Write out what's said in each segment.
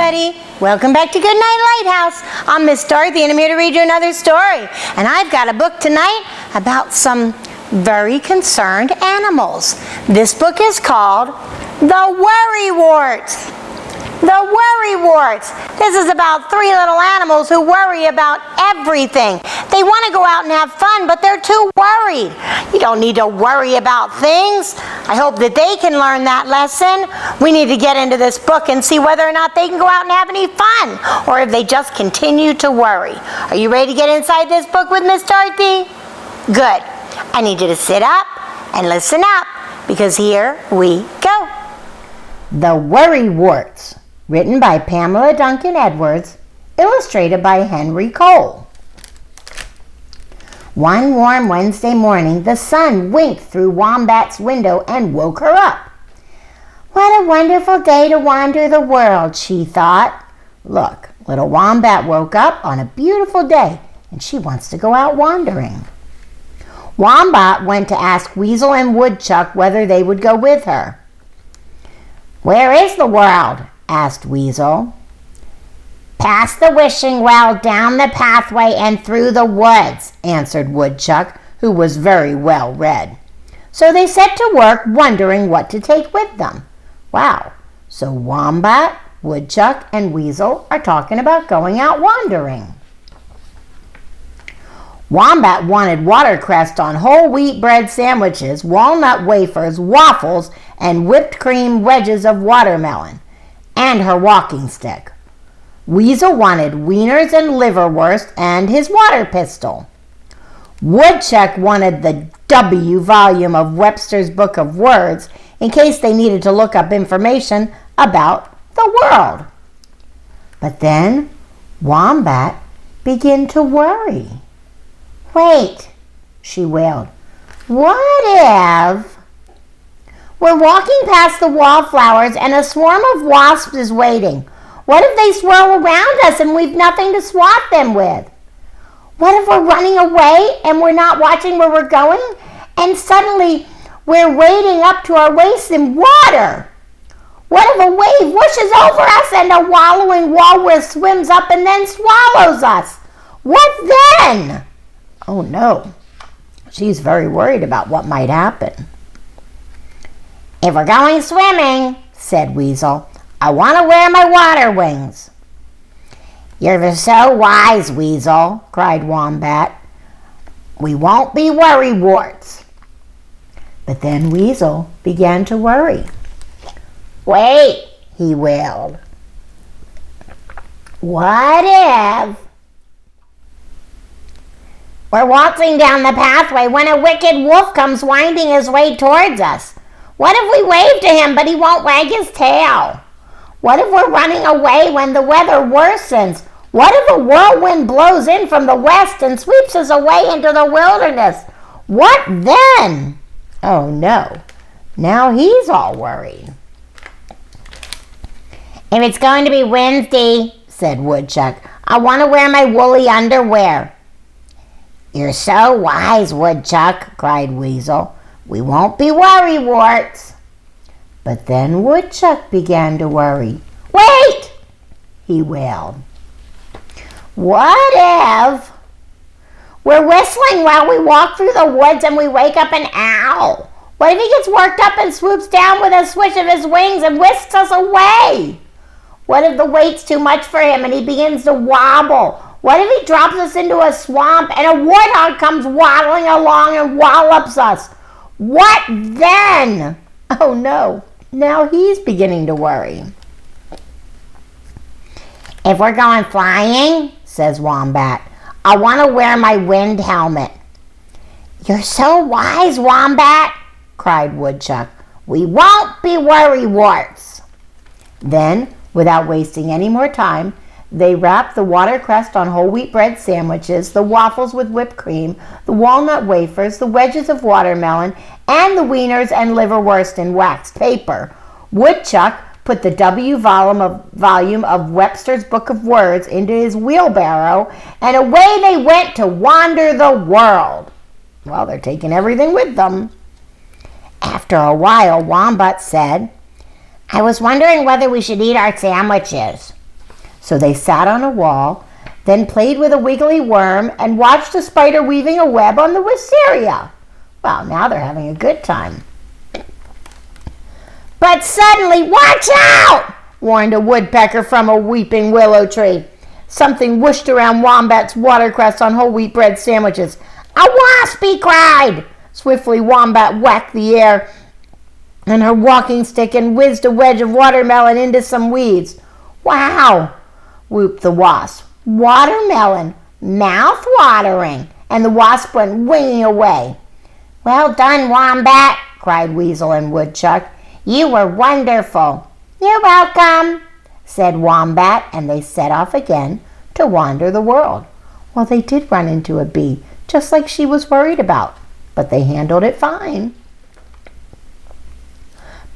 everybody. Welcome back to Goodnight Lighthouse. I'm Miss Dorothy and I'm here to read you another story. And I've got a book tonight about some very concerned animals. This book is called The Worrywarts. The Worrywarts. This is about three little animals who worry about everything. They want to go out and have fun, but they're too worried. You don't need to worry about things. I hope that they can learn that lesson. We need to get into this book and see whether or not they can go out and have any fun, or if they just continue to worry. Are you ready to get inside this book with Miss Dorothy? Good. I need you to sit up and listen up, because here we go. The Worrywarts. Written by Pamela Duncan Edwards, illustrated by Henry Cole. One warm Wednesday morning, the sun winked through Wombat's window and woke her up. What a wonderful day to wander the world, she thought. Look, little Wombat woke up on a beautiful day, and she wants to go out wandering. Wombat went to ask Weasel and Woodchuck whether they would go with her. Where is the world? Asked Weasel. Past the wishing well, down the pathway, and through the woods, answered Woodchuck, who was very well read. So they set to work wondering what to take with them. Wow, so Wombat, Woodchuck, and Weasel are talking about going out wandering. Wombat wanted watercress on whole wheat bread sandwiches, walnut wafers, waffles, and whipped cream wedges of watermelon, and her walking stick. Weasel wanted wieners and liverwurst and his water pistol. Woodchuck wanted the W volume of Webster's Book of Words in case they needed to look up information about the world. But then Wombat began to worry. Wait, she wailed. What if... We're walking past the wallflowers and a swarm of wasps is waiting. What if they swirl around us and we've nothing to swat them with? What if we're running away and we're not watching where we're going and suddenly we're wading up to our waists in water? What if a wave whooshes over us and a wallowing walrus swims up and then swallows us? What then? Oh no, she's very worried about what might happen. If we're going swimming, said Weasel, I want to wear my water wings. You're so wise, Weasel, cried Wombat. We won't be worrywarts. But then Weasel began to worry. Wait, he wailed. What if... We're waltzing down the pathway when a wicked wolf comes winding his way towards us. What if we wave to him, but he won't wag his tail? What if we're running away when the weather worsens? What if a whirlwind blows in from the west and sweeps us away into the wilderness? What then? Oh no, now he's all worried. If it's going to be windy, said Woodchuck, I want to wear my woolly underwear. You're so wise, Woodchuck, cried Weasel. We won't be worrywarts. But then Woodchuck began to worry. Wait, he wailed. What if we're whistling while we walk through the woods and we wake up an owl? What if he gets worked up and swoops down with a swish of his wings and whisks us away? What if the weight's too much for him and he begins to wobble? What if he drops us into a swamp and a warthog comes waddling along and wallops us? What then? Oh no, now he's beginning to worry. If we're going flying, says Wombat, I want to wear my wind helmet. You're so wise, Wombat, cried Woodchuck. We won't be worrywarts. Then, without wasting any more time, they wrapped the watercress on whole wheat bread sandwiches, the waffles with whipped cream, the walnut wafers, the wedges of watermelon, and the wieners and liverwurst in waxed paper. Woodchuck put the W volume of Webster's Book of Words into his wheelbarrow, and away they went to wander the world. Well, they're taking everything with them. After a while, Wombat said, I was wondering whether we should eat our sandwiches. So they sat on a wall, then played with a wiggly worm and watched a spider weaving a web on the wisteria. Well, now they're having a good time. But suddenly, watch out! Warned a woodpecker from a weeping willow tree. Something whooshed around Wombat's watercress on whole wheat bread sandwiches. A wasp, he cried! Swiftly, Wombat whacked the air and her walking stick and whizzed a wedge of watermelon into some weeds. Wow, whooped the wasp. Watermelon, mouth-watering. And the wasp went winging away. Well done, Wombat, cried Weasel and Woodchuck. You were wonderful. You're welcome, said Wombat, and they set off again to wander the world. Well, they did run into a bee, just like she was worried about, but they handled it fine.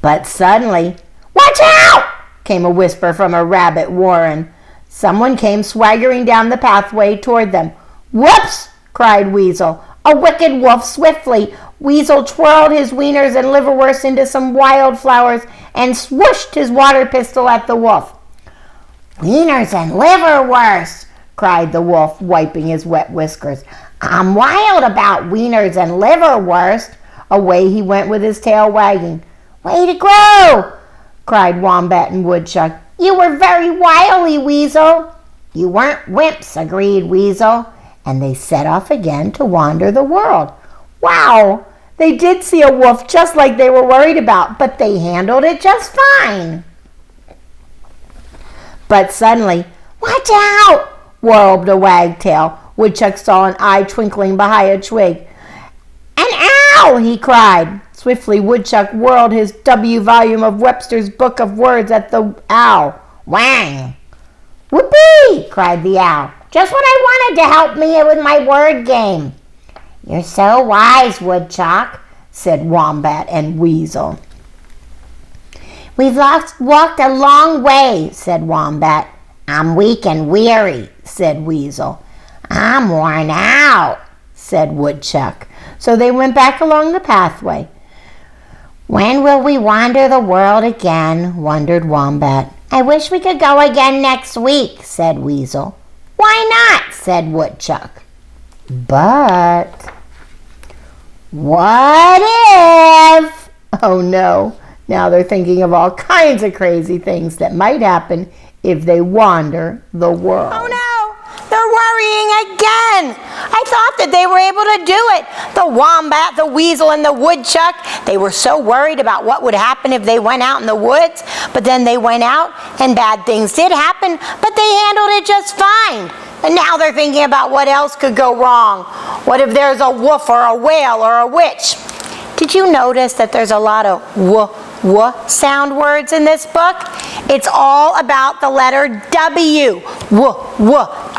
But suddenly, watch out! Came a whisper from a rabbit warren. Someone came swaggering down the pathway toward them. Whoops! Cried Weasel. A wicked wolf swiftly. Weasel twirled his wieners and liverwurst into some wildflowers and swooshed his water pistol at the wolf. Wieners and liverwurst, cried the wolf, wiping his wet whiskers. I'm wild about wieners and liverwurst. Away he went with his tail wagging. Way to go, cried Wombat and Woodchuck. You were very wily, Weasel. You weren't wimps, agreed Weasel. And they set off again to wander the world. Wow, they did see a wolf just like they were worried about, but they handled it just fine. But suddenly, watch out, whirled a wagtail. Woodchuck saw an eye twinkling behind a twig. An owl, he cried. Swiftly, Woodchuck whirled his W volume of Webster's Book of Words at the owl. Whang! Whoopee! Cried the owl. Just what I wanted to help me with my word game. You're so wise, Woodchuck, said Wombat and Weasel. We've walked a long way, said Wombat. I'm weak and weary, said Weasel. I'm worn out, said Woodchuck. So they went back along the pathway. When will we wander the world again? Wondered Wombat. I wish we could go again next week, said Weasel. Why not? Said Woodchuck. But what if? Oh no, now they're thinking of all kinds of crazy things that might happen if they wander the world. Oh no! They're worrying again. I thought that they were able to do it. The Wombat, the Weasel, and the Woodchuck, they were so worried about what would happen if they went out in the woods. But then they went out and bad things did happen, but they handled it just fine. And now they're thinking about what else could go wrong. What if there's a wolf or a whale or a witch? Did you notice that there's a lot of sound words in this book? It's all about the letter W.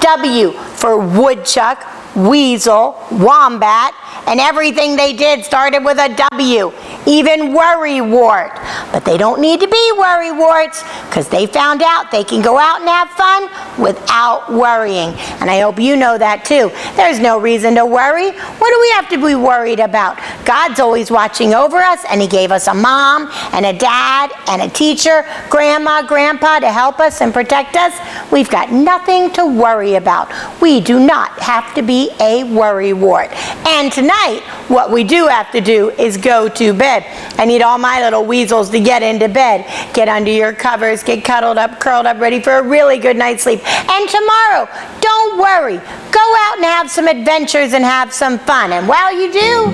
W for Woodchuck, Weasel, Wombat, and everything they did started with a W. Even Worrywart. But they don't need to be Worrywarts because they found out they can go out and have fun without worrying. And I hope you know that too. There's no reason to worry. What do we have to be worried about? God's always watching over us, and He gave us a mom and a dad and a teacher, grandma, grandpa to help us and protect us. We've got nothing to worry about. We do not have to be a worrywart. And tonight, what we do have to do is go to bed. I need all my little weasels to get into bed. Get under your covers, get cuddled up, curled up, ready for a really good night's sleep. And tomorrow, don't worry. Go out and have some adventures and have some fun. And while you do,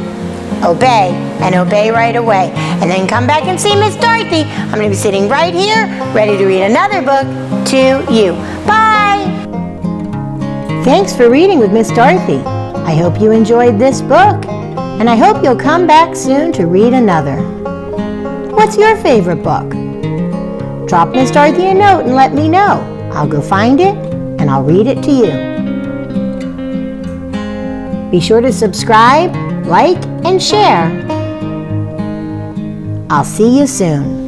obey, and obey right away. And then come back and see Miss Dorothy. I'm going to be sitting right here, ready to read another book to you. Bye! Thanks for reading with Miss Dorothy. I hope you enjoyed this book, and I hope you'll come back soon to read another. What's your favorite book? Drop Miss Dorothy a note and let me know. I'll go find it, and I'll read it to you. Be sure to subscribe, like, and share. I'll see you soon.